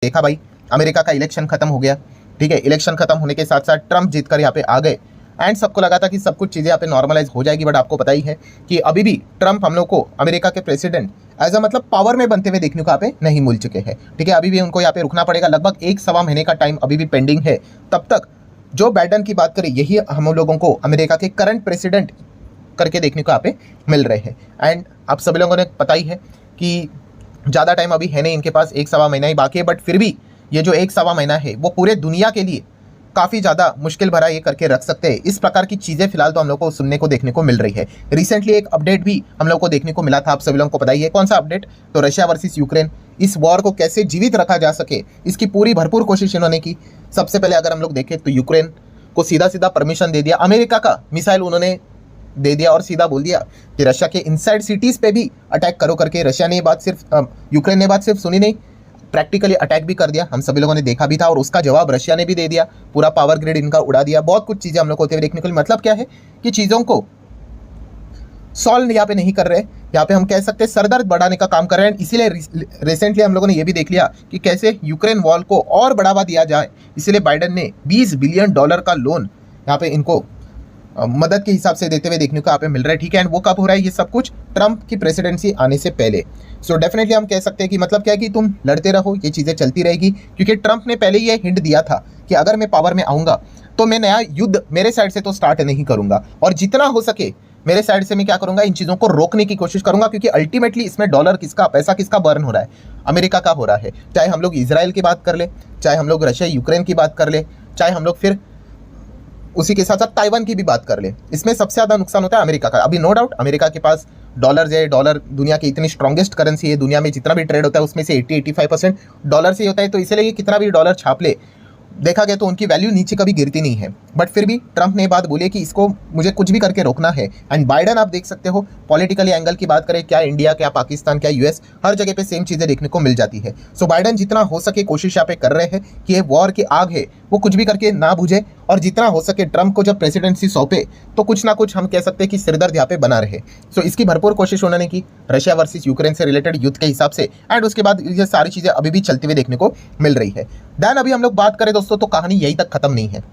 देखा भाई, अमेरिका का इलेक्शन खत्म हो गया, ठीक है। इलेक्शन खत्म होने के साथ साथ ट्रम्प जीतकर यहाँ पे आ गए एंड सबको लगा था कि सब कुछ चीज़ें यहाँ पे नॉर्मलाइज हो जाएगी, बट आपको पता ही है कि अभी भी ट्रम्प हम लोग को अमेरिका के प्रेसिडेंट एज अ मतलब पावर में बनते हुए देखने को यहाँ पे नहीं मिल चुके हैं, ठीक है। अभी भी उनको यहाँ पे रुकना पड़ेगा, लगभग 1 सवा महीने का टाइम अभी भी पेंडिंग है। तब तक जो बाइडेन की बात करें, यही हम लोगों को अमेरिका के करंट प्रेसिडेंट करके देखने को यहाँ पे मिल रहे हैं। एंड आप सभी लोगों ने पता ही है कि ज़्यादा टाइम अभी है नहीं इनके पास, 1 सवा महीना ही बाकी है, बट फिर भी ये जो 1 सवा महीना है वो पूरे दुनिया के लिए काफ़ी ज़्यादा मुश्किल भरा ये करके रख सकते हैं। इस प्रकार की चीज़ें फिलहाल तो हम लोग को सुनने को देखने को मिल रही है। रिसेंटली एक अपडेट भी हम लोग को देखने को मिला था, आप सभी लोगों को पता ही है। कौन सा अपडेट? तो रशिया वर्सेस यूक्रेन, इस वॉर को कैसे जीवित रखा जा सके इसकी पूरी भरपूर कोशिश इन्होंने की। सबसे पहले अगर हम लोग देखें तो यूक्रेन को सीधा सीधा परमिशन दे दिया, अमेरिका का मिसाइल उन्होंने दे दिया और सीधा बोल दिया कि रशिया के इनसाइड सिटीज पे भी अटैक करो करके। रशिया ने बात सिर्फ यूक्रेन ने बात सिर्फ सुनी नहीं, प्रैक्टिकली अटैक भी कर दिया, हम सभी लोगों ने देखा भी था, और उसका जवाब रशिया ने भी दे दिया, पूरा पावर ग्रिड इनका उड़ा दिया। बहुत कुछ चीज़ें हम लोग को होते हुए देखने को मिली। मतलब क्या है कि चीज़ों को सॉल्व यहाँ पे नहीं कर रहे, यहाँ पे हम कह सकते हैं सरदर्द बढ़ाने का काम कर रहे हैं। इसीलिए रिसेंटली हम लोगों ने ये भी देख लिया कि कैसे यूक्रेन वॉर को और बढ़ावा दिया जाए, इसीलिए बाइडेन ने $20 बिलियन का लोन यहाँ पे इनको मदद के हिसाब से देते हुए देखने को यहाँ पे मिल रहा है, ठीक है। एंड वो कब हो रहा है ये सब कुछ? ट्रम्प की प्रेसिडेंसी आने से पहले। सो डेफिनेटली हम कह सकते हैं कि मतलब क्या है कि तुम लड़ते रहो, ये चीज़ें चलती रहेगी, क्योंकि ट्रम्प ने पहले ये हिंट दिया था कि अगर मैं पावर में आऊँगा तो मैं नया युद्ध मेरे साइड से तो स्टार्ट नहीं करूँगा, और जितना हो सके मेरे साइड से मैं क्या करूँगा, इन चीज़ों को रोकने की कोशिश करूँगा, क्योंकि अल्टीमेटली इसमें डॉलर किसका, पैसा किसका बर्न हो रहा है? अमेरिका का हो रहा है। चाहे हम लोग इसराइल की बात कर ले, चाहे हम लोग रशिया यूक्रेन की बात कर ले, चाहे हम लोग फिर उसी के साथ साथ ताइवान की भी बात कर ले, इसमें सबसे ज़्यादा नुकसान होता है अमेरिका का। अभी नो डाउट अमेरिका के पास डॉलर है, डॉलर दुनिया की इतनी स्ट्रॉन्गेस्ट करेंसी है, दुनिया में जितना भी ट्रेड होता है उसमें से 80-85% डॉलर से ही होता है, तो इसलिए कितना भी डॉलर छाप ले, देखा गया तो उनकी वैल्यू नीचे कभी गिरती नहीं है। बट फिर भी ट्रम्प ने बात बोली कि इसको मुझे कुछ भी करके रोकना है। एंड बाइडेन आप देख सकते हो, पॉलिटिकली एंगल की बात करें, क्या इंडिया, क्या पाकिस्तान, क्या यूएस, हर जगह पे सेम चीज़ें देखने को मिल जाती है। सो बाइडेन जितना हो सके कोशिश यहाँ पे कर रहे हैं कि ये वॉर की आग है वो कुछ भी करके ना बुझे, और जितना हो सके ट्रम्प को जब प्रेसिडेंसी सौंपे तो कुछ ना कुछ हम कह सकते हैं कि सिरदर्द यहाँ पे बना रहे। सो इसकी भरपूर कोशिश उन्होंने की रशिया वर्सेस यूक्रेन से रिलेटेड युद्ध के हिसाब से, एंड उसके बाद ये सारी चीज़ें अभी भी चलती हुई देखने को मिल रही है। देन अभी हम लोग बात करें दोस्तों तो कहानी यहीं तक खत्म नहीं है।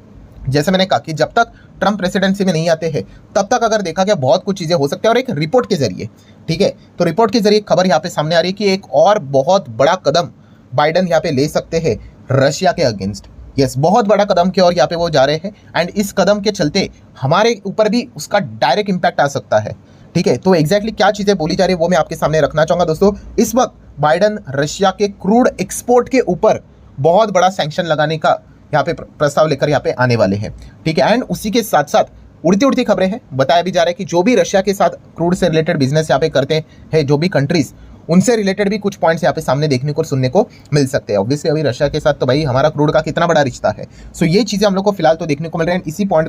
जैसे मैंने कहा कि जब तक ट्रम्प प्रेसिडेंसी में नहीं आते हैं तब तक अगर देखा गया बहुत कुछ चीज़ें हो सकती है, और एक रिपोर्ट के जरिए, ठीक है, तो रिपोर्ट के जरिए खबर यहाँ पे सामने आ रही है कि एक और बहुत बड़ा कदम बाइडेन यहाँ पे ले सकते हैं रशिया के अगेंस्ट। यस, बहुत बड़ा कदम की ओर यहाँ पे वो जा रहे हैं, एंड इस कदम के चलते हमारे ऊपर भी उसका डायरेक्ट इंपैक्ट आ सकता है, ठीक है। तो एग्जैक्टली क्या चीज़ें बोली जा रही है वो मैं आपके सामने रखना चाहूँगा दोस्तों। इस वक्त बाइडेन रशिया के क्रूड एक्सपोर्ट के ऊपर बहुत बड़ा सैंक्शन लगाने का यहाँ पे प्रस्ताव लेकर यहाँ पे आने वाले हैं, ठीक है। एंड उसी के साथ साथ उड़ती उड़ती खबरें हैं, बताया भी जा रहा है कि जो भी रशिया के साथ क्रूड से रिलेटेड बिजनेस यहाँ पे करते हैं, जो भी कंट्रीज, उनसे रिलेटेड भी कुछ पॉइंट्स यहाँ पे सामने देखने को सुनने को मिल सकते हैं। ऑब्वियसली अभी रशिया के साथ तो भाई हमारा क्रूड का कितना बड़ा रिश्ता है। सो ये चीज़ें हम लोग को फिलहाल तो देखने को मिल रहे हैं। इसी पॉइंट